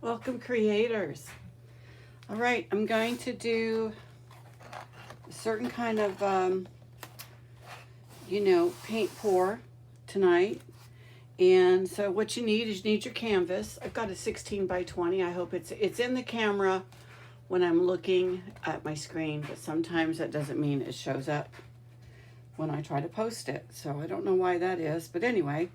Welcome, creators. All right, I'm going to do a certain kind of, paint pour tonight. And so what you need is you need your canvas. I've got a 16 by 20. I hope it's in the camera when I'm looking at my screen, but sometimes that doesn't mean it shows up when I try to post it. So I don't know why that is, but anyway,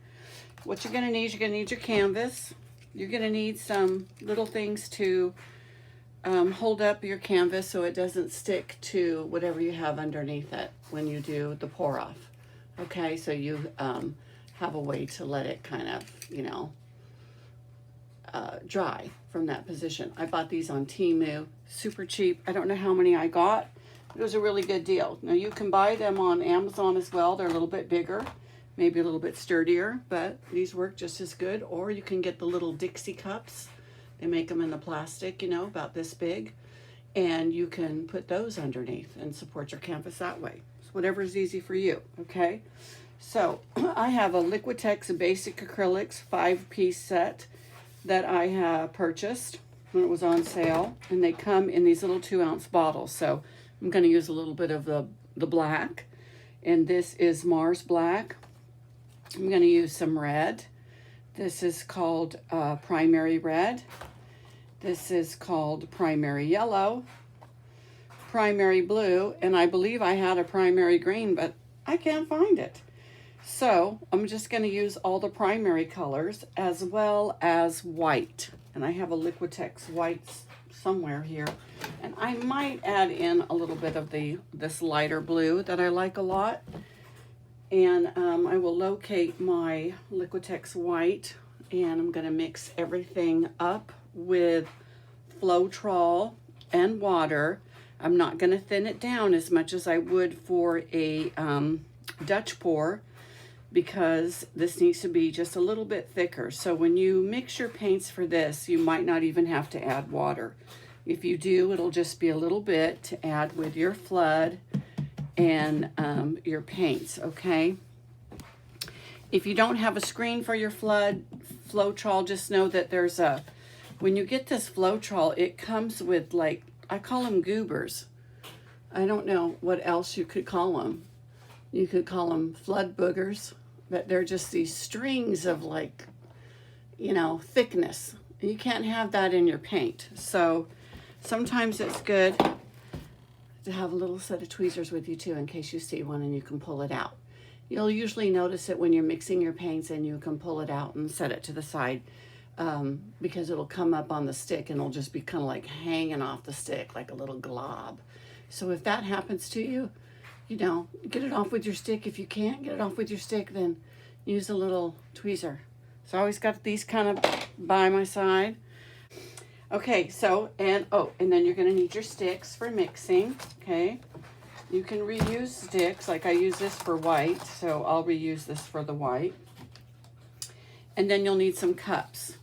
what you're gonna need your canvas. You're gonna need some little things to hold up your canvas so it doesn't stick to whatever you have underneath it when you do the pour off. Okay, so you have a way to let it kind of, dry from that position. I bought these on Temu, super cheap. I don't know how many I got. It was a really good deal. Now you can buy them on Amazon as well. They're a little bit bigger, maybe a little bit sturdier, but these work just as good. Or you can get the little Dixie cups. They make them in the plastic, about this big, and you can put those underneath and support your canvas that way. So whatever is easy for you, okay? So I have a Liquitex Basic Acrylics 5-piece set that I have purchased when it was on sale, and they come in these little 2-ounce bottles. So I'm going to use a little bit of the black, and this is Mars Black. I'm going to use some red. This is called Primary Red. This is called Primary Yellow, Primary Blue, and I believe I had a Primary Green, but I can't find it. So I'm just going to use all the primary colors as well as white. And I have a Liquitex white somewhere here. And I might add in a little bit of this lighter blue that I like a lot. And I will locate my Liquitex white, and I'm going to mix everything up with Floetrol and water. I'm not going to thin it down as much as I would for a Dutch pour, because this needs to be just a little bit thicker. So when you mix your paints for this, you might not even have to add water. If you do, it'll just be a little bit to add with your flood and your paints, okay? If you don't have a screen for your Floetrol, just know that there's when you get this Floetrol, it comes with, like, I call them goobers. I don't know what else you could call them. You could call them flood boogers, but they're just these strings of, like, thickness. You can't have that in your paint. So sometimes it's good to have a little set of tweezers with you too, in case you see one and you can pull it out. You'll usually notice it when you're mixing your paints and you can pull it out and set it to the side, because it'll come up on the stick and it'll just be kind of like hanging off the stick like a little glob. So if that happens to you, get it off with your stick. If you can't get it off with your stick, then use a little tweezer. So I always got these kind of by my side. Okay, so, and then you're going to need your sticks for mixing, okay? You can reuse sticks, like I use this for white, so I'll reuse this for the white. And then you'll need some cups.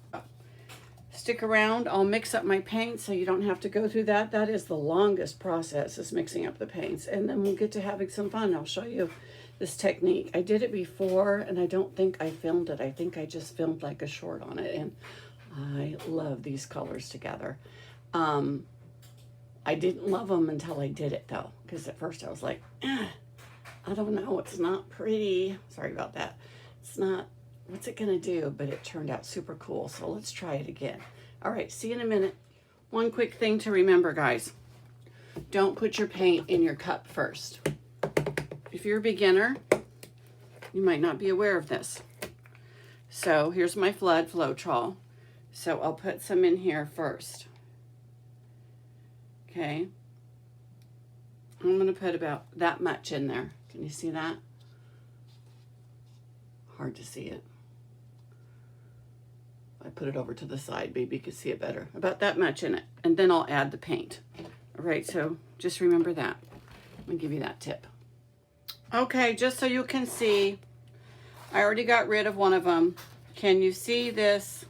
Stick around, I'll mix up my paint so you don't have to go through that. That is the longest process, is mixing up the paints. And then we'll get to having some fun. I'll show you this technique. I did it before, and I don't think I filmed it. I think I just filmed like a short on it, and I love these colors together. I didn't love them until I did it, though, because at first I was like, I don't know, it's not pretty. Sorry about that. It's not, what's it gonna do? But it turned out super cool, so let's try it again. All right, see you in a minute. One quick thing to remember, guys. Don't put your paint in your cup first. If you're a beginner, you might not be aware of this. So here's my Floetrol. So I'll put some in here first. Okay. I'm going to put about that much in there. Can you see that? Hard to see it. I put it over to the side, maybe you can see it better. About that much in it. And then I'll add the paint. All right, so just remember that. I'm going to give you that tip. Okay, just so you can see, I already got rid of one of them. Can you see this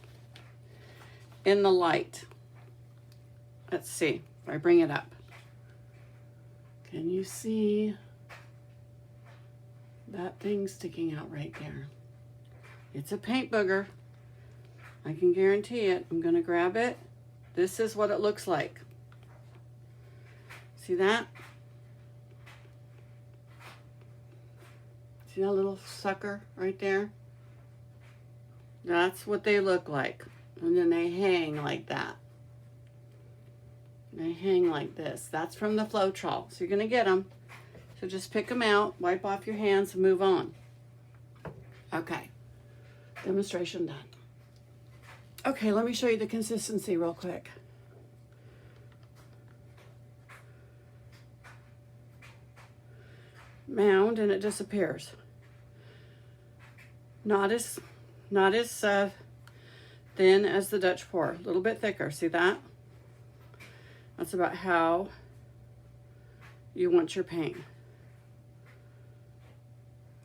in the light? Let's see if I bring it up. Can you see that thing sticking out right there? It's a paint booger. I can guarantee it. I'm going to grab it This is what it looks like. See that? See that little sucker right there? That's what they look like. And then they hang like that. They hang like this. That's from the Floetrol. So you're going to get them. So just pick them out, wipe off your hands, and move on. Okay. Demonstration done. Okay, let me show you the consistency real quick. Mound and it disappears. Not as thin as the Dutch pour. A little bit thicker. See that? That's about how you want your paint.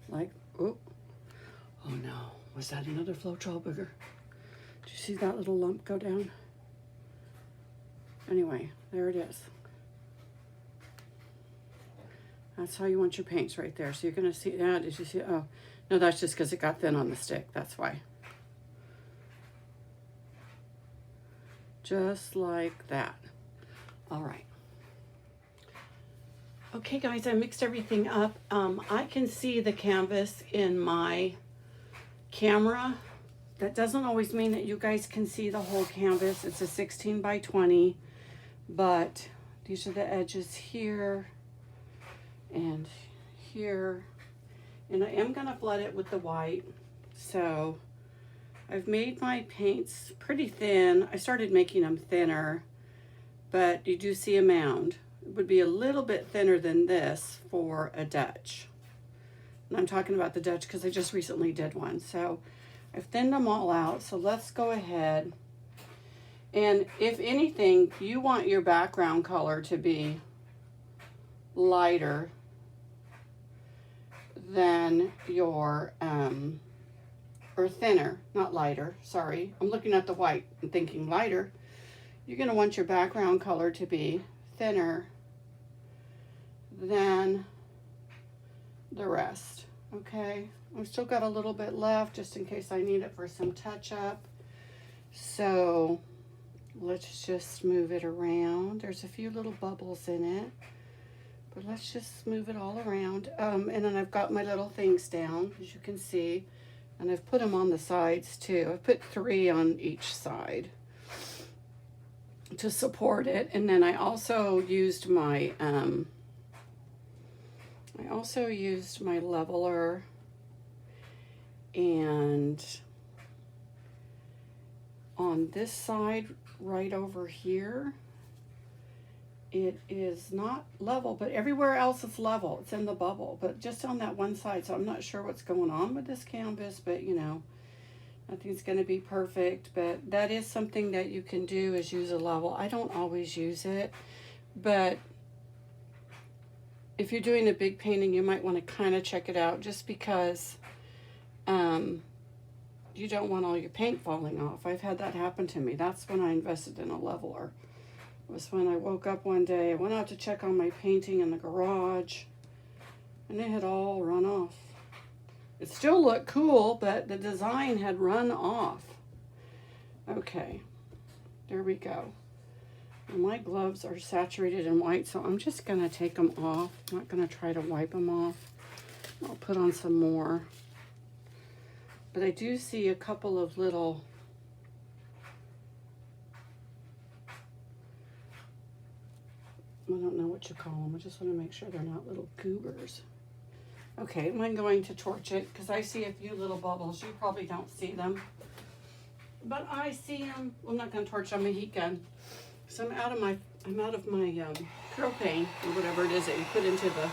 Like, oh no, was that another Floetrol booger? Did you see that little lump go down? Anyway, there it is. That's how you want your paints right there. So you're gonna see, did you see, oh, no, that's just because it got thin on the stick, that's why. Just like that. All right. Okay guys, I mixed everything up. I can see the canvas in my camera. That doesn't always mean that you guys can see the whole canvas. It's a 16 by 20, but these are the edges here and here. And I am gonna flood it with the white. So I've made my paints pretty thin. I started making them thinner, but you do see a mound. It would be a little bit thinner than this for a Dutch. And I'm talking about the Dutch because I just recently did one. So I've thinned them all out. So let's go ahead. And if anything, you want your background color to be lighter than your, or thinner, not lighter, sorry. I'm looking at the white and thinking lighter. You're gonna want your background color to be thinner than the rest, okay? I've still got a little bit left just in case I need it for some touch up. So let's just move it around. There's a few little bubbles in it, but let's just move it all around. And then I've got my little things down, as you can see, and I've put them on the sides too. I've put 3 on each side to support it. And then I also used my leveler, and on this side right over here it is not level, but everywhere else it's level. It's in the bubble, but just on that one side. So I'm not sure what's going on with this canvas, but you know, nothing's going to be perfect, but that is something that you can do, is use a level. I don't always use it, but if you're doing a big painting, you might want to kind of check it out, just because you don't want all your paint falling off. I've had that happen to me. That's when I invested in a leveler. It was when I woke up one day, I went out to check on my painting in the garage, and it had all run off. It still looked cool, but the design had run off. Okay, there we go. And my gloves are saturated in white, so I'm just gonna take them off. I'm not gonna try to wipe them off. I'll put on some more. But I do see a couple of little, I don't know what you call them. I just want to make sure they're not little goobers. Okay, I'm going to torch it because I see a few little bubbles. You probably don't see them, but I see them. I'm not going to torch on my heat gun. So I'm out of my propane or whatever it is that you put into the,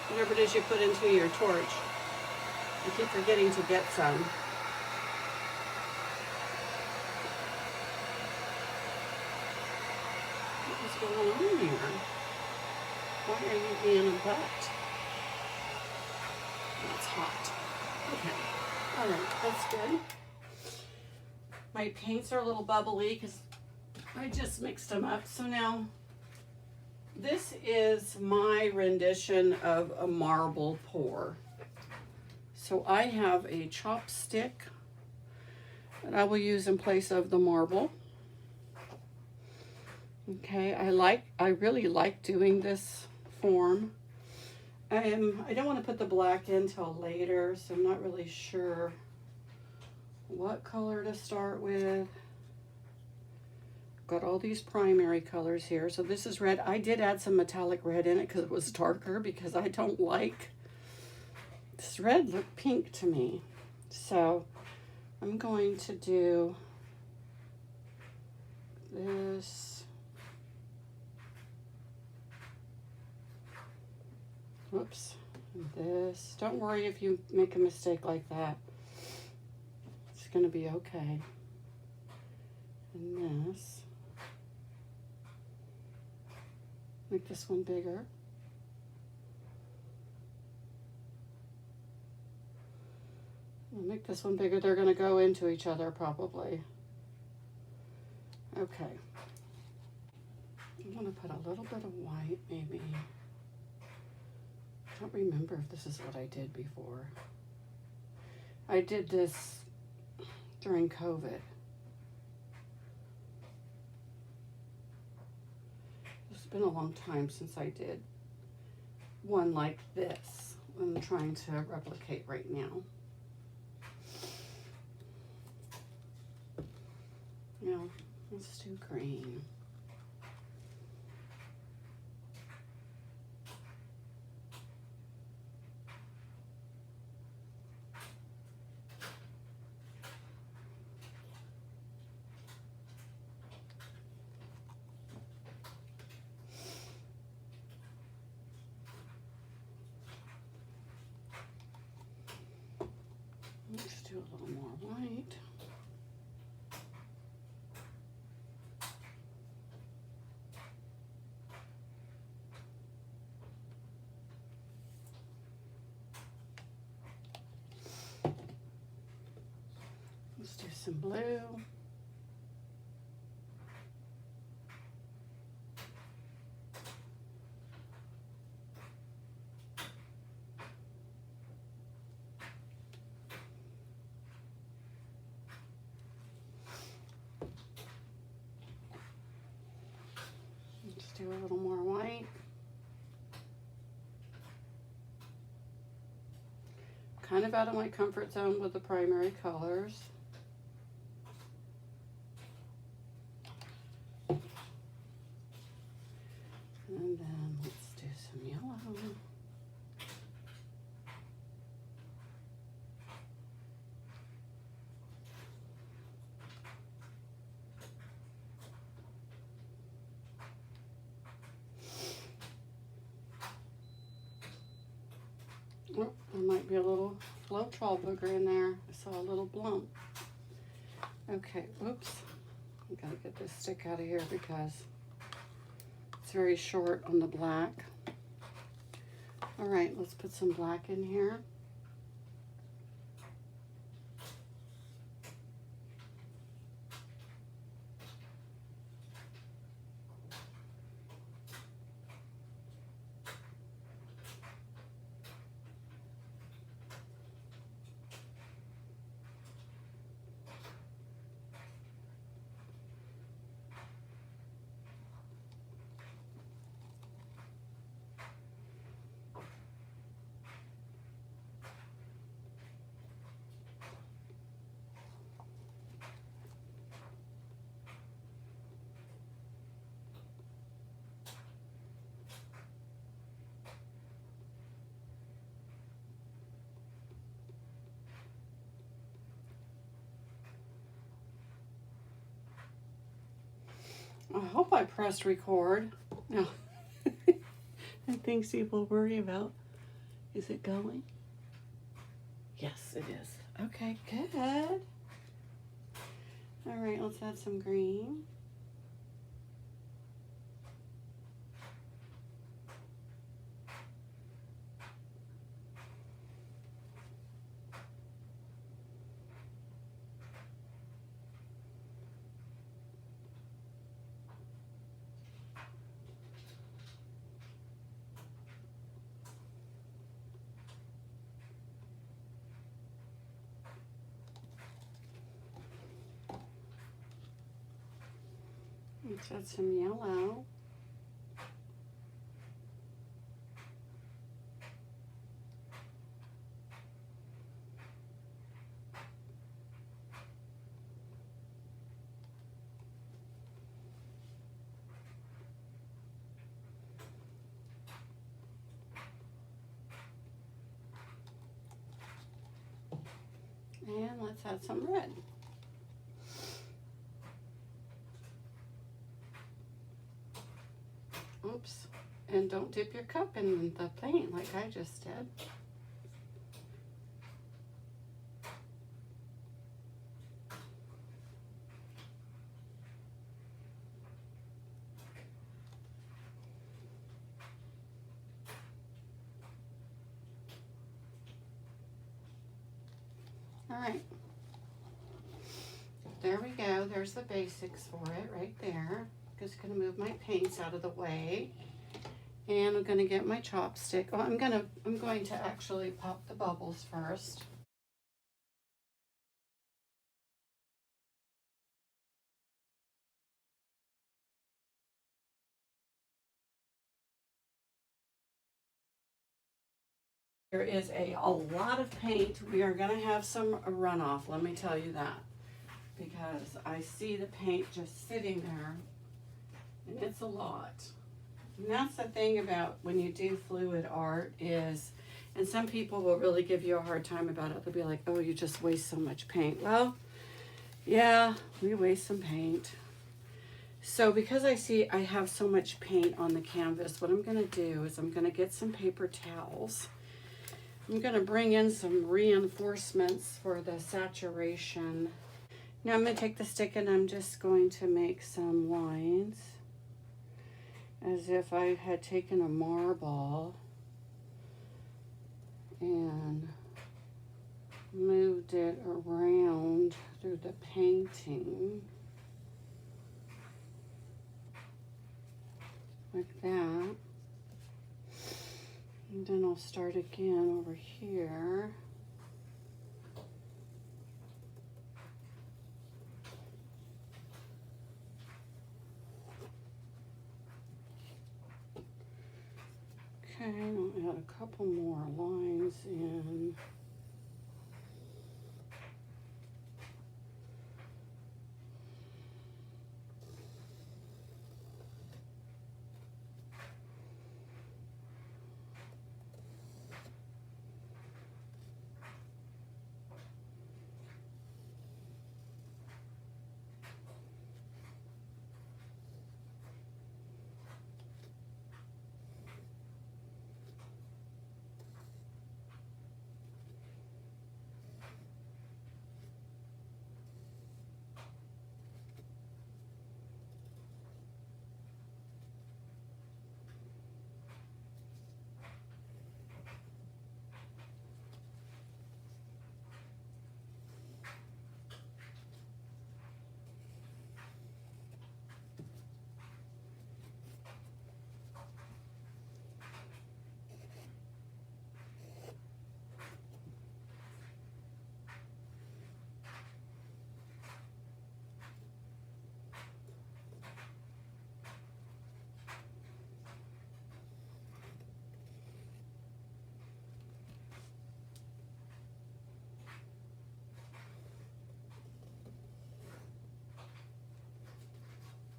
whatever it is you put into your torch. I keep forgetting to get some. What's going on here? Why are you being a butt? That's hot. Okay. All right, that's good. My paints are a little bubbly because I just mixed them up. So now this is my rendition of a marble pour. So I have a chopstick that I will use in place of the marble. Okay, I really like doing this form. I don't want to put the black in till later, so I'm not really sure what color to start with. Got all these primary colors here. So this is red. I did add some metallic red in it because it was darker, because I don't like this red look pink to me. So I'm going to do this. Whoops. This. Don't worry if you make a mistake like that. It's going to be okay. And this. Make this one bigger. I'll make this one bigger. They're going to go into each other probably. Okay. I'm going to put a little bit of white maybe. I don't remember if this is what I did before. I did this during COVID. It's been a long time since I did one like this. I'm trying to replicate right now. Now, let's do green. Let's do a little more white. Let's do some blue. Let's do a little more white. Kind of out of my comfort zone with the primary colors. And then let's do some yellow. Oh, there might be a little Floetrol booger in there. I saw a little lump. Okay, whoops. I gotta get this stick out of here because it's very short on the black. All right, let's put some black in here. I hope I pressed record. No. I think people worry about, is it going? Yes, it is. Okay, good. All right, let's add some green. Let's add some yellow. And let's add some red. Oops. And don't dip your cup in the paint like I just did. All right. There we go. There's the basics for it right there. Just gonna move my paints out of the way. And I'm gonna get my chopstick. Oh, I'm going to actually pop the bubbles first. There is a lot of paint. We are gonna have some runoff, let me tell you that. Because I see the paint just sitting there, and it's a lot. And that's the thing about when you do fluid art is, and some people will really give you a hard time about it. They'll be like, oh, you just waste so much paint. Well, yeah, we waste some paint. So because I see I have so much paint on the canvas, what I'm gonna do is I'm gonna get some paper towels. I'm gonna bring in some reinforcements for the saturation. Now I'm gonna take the stick and I'm just going to make some lines as if I had taken a marble and moved it around through the painting like that. And then I'll start again over here. Okay, I'll add a couple more lines in.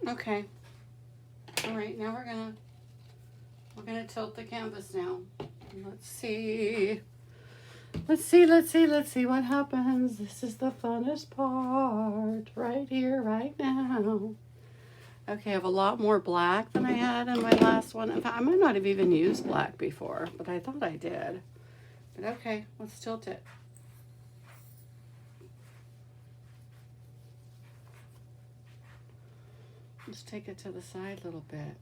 Okay. All right, now we're gonna tilt the canvas now. Let's see. Let's see what happens. This is the funnest part right here, right now. Okay, I have a lot more black than I had in my last one. In fact, I might not have even used black before, but I thought I did. But okay, let's tilt it. Let's take it to the side a little bit.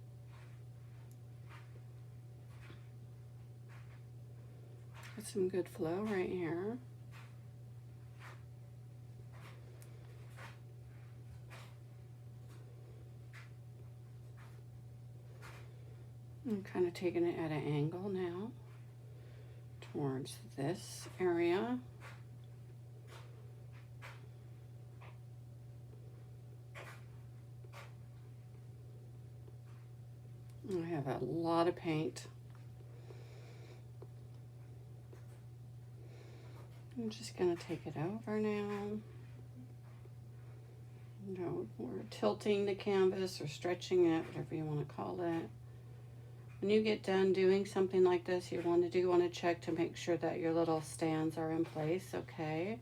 Get some good flow right here. I'm kind of taking it at an angle now towards this area. I have a lot of paint. I'm just going to take it over now. You know, we're tilting the canvas or stretching it, whatever you want to call it. When you get done doing something like this, you want to check to make sure that your little stands are in place, okay?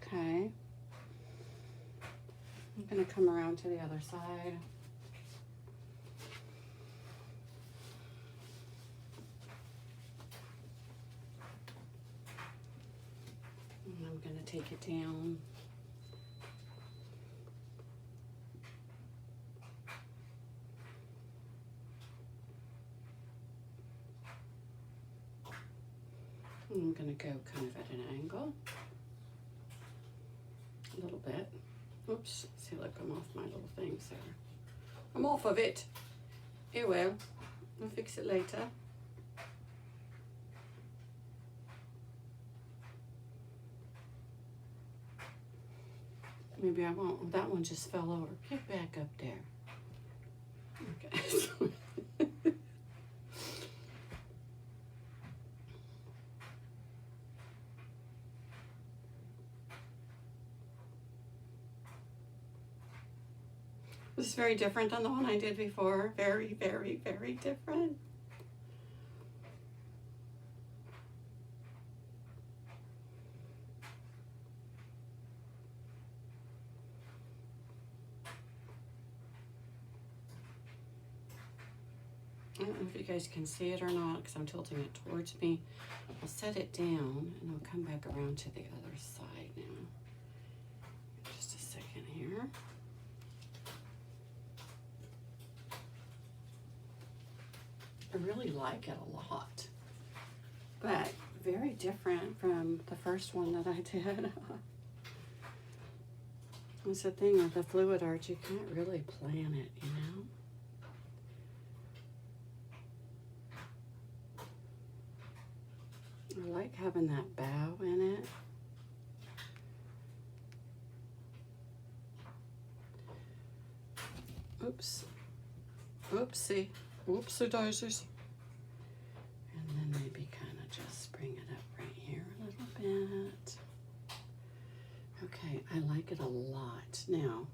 Okay. I'm going to come around to the other side. And I'm going to take it down. And I'm going to go kind of at an angle. A little bit. Oops, see, look, I'm off my little things there. I'm off of it. It will. I'll fix it later. Maybe I won't. That one just fell over. Get back up there. Okay. This is very different than the one I did before. Very, very, very different. I don't know if you guys can see it or not because I'm tilting it towards me. I'll set it down and I'll come back around to the other side now. Just a second here. I really like it a lot, but very different from the first one that I did. That's the thing with the fluid art, you can't really plan it, you know? I like having that bow in it. Oops. Oopsie. Oopsie-daisies. And then maybe kind of just bring it up right here a little bit. Okay, I like it a lot. Now,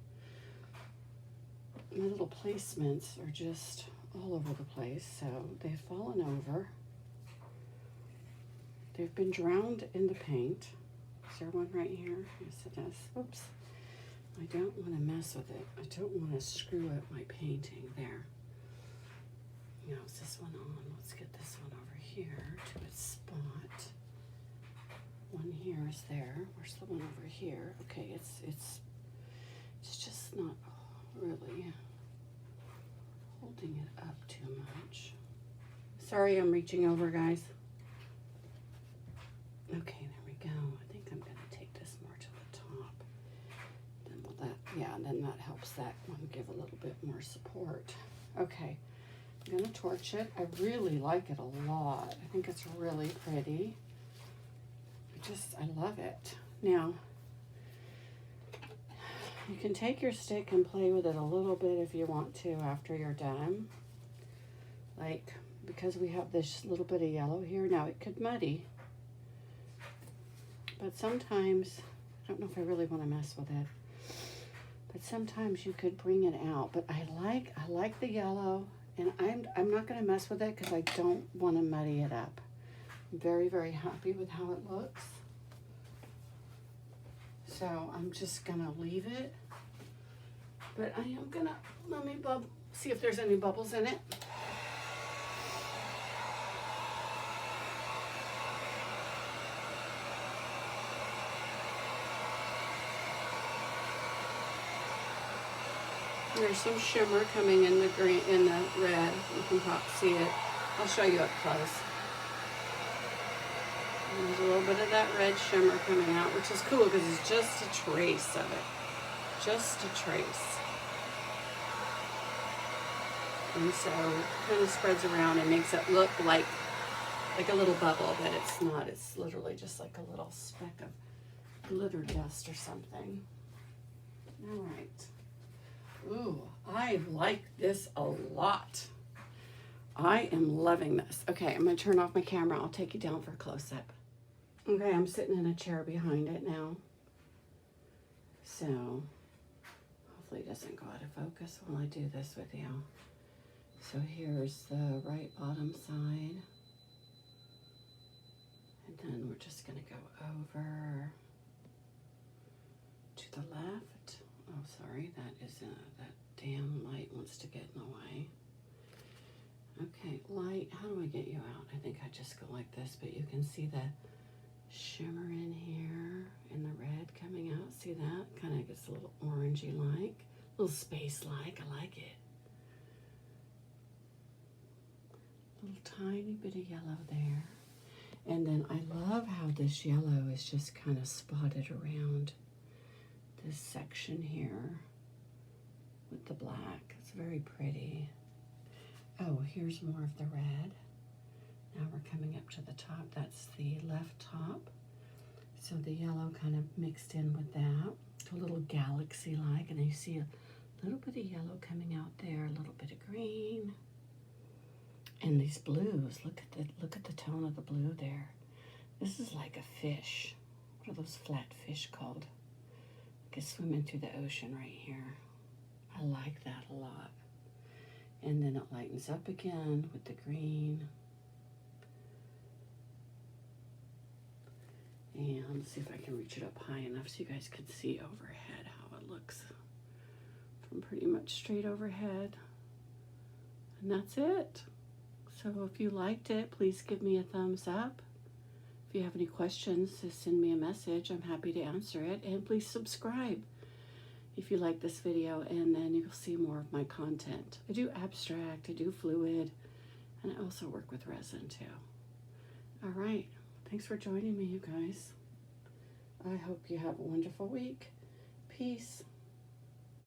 my little placements are just all over the place, so they've fallen over. They've been drowned in the paint. Is there one right here? Yes, it is. Oops. I don't want to mess with it. I don't want to screw up my painting there. Now, is this one on? Let's get this one over here to its spot. One here is there. Where's the one over here? Okay, it's just not really holding it up too much. Sorry, I'm reaching over, guys. Okay, there we go. I think I'm going to take this more to the top. Then will that, yeah, and then that helps that one give a little bit more support. Okay, I'm going to torch it. I really like it a lot. I think it's really pretty. I love it. Now, you can take your stick and play with it a little bit if you want to after you're done. Like, because we have this little bit of yellow here. Now, it could muddy. But sometimes, I don't know if I really want to mess with it, but sometimes you could bring it out. But I like the yellow, and I'm not going to mess with it because I don't want to muddy it up. I'm very, very happy with how it looks. So I'm just going to leave it. But I am going to, let me see if there's any bubbles in it. There's some shimmer coming in the green, in the red. You can see it. I'll show you up close. And there's a little bit of that red shimmer coming out, which is cool because it's just a trace of it. just a trace. And so it kind of spreads around and makes it look like a little bubble, but it's not. It's literally just like a little speck of glitter dust or something. All right. Ooh, I like this a lot. I am loving this. Okay, I'm going to turn off my camera. I'll take you down for a close-up. Okay, I'm sitting in a chair behind it now. So, hopefully it doesn't go out of focus while I do this with you. So here's the right bottom side. And then we're just going to go over to the left. Oh, sorry, that is that damn light wants to get in the way. Okay, light, how do I get you out? I think I just go like this, but you can see the shimmer in here and the red coming out. See that? Kind of gets a little orangey-like, a little space-like. I like it. A little tiny bit of yellow there. And then I love how this yellow is just kind of spotted around this section here with the black. It's very pretty. Oh, here's more of the red. Now we're coming up to the top. That's the left top. So the yellow kind of mixed in with that. A little galaxy-like. And then you see a little bit of yellow coming out there, a little bit of green. And these blues, look at the tone of the blue there. This is like a fish. What are those flat fish called? Like it's swimming through the ocean right here. I like that a lot. And then it lightens up again with the green. And let's see if I can reach it up high enough so you guys can see overhead how it looks from pretty much straight overhead. And that's it. So if you liked it, please give me a thumbs up. If you have any questions, just send me a message. I'm happy to answer it. And please subscribe if you like this video, and then you'll see more of my content. I do abstract, I do fluid, and I also work with resin too. All right, thanks for joining me, you guys. I hope you have a wonderful week. Peace.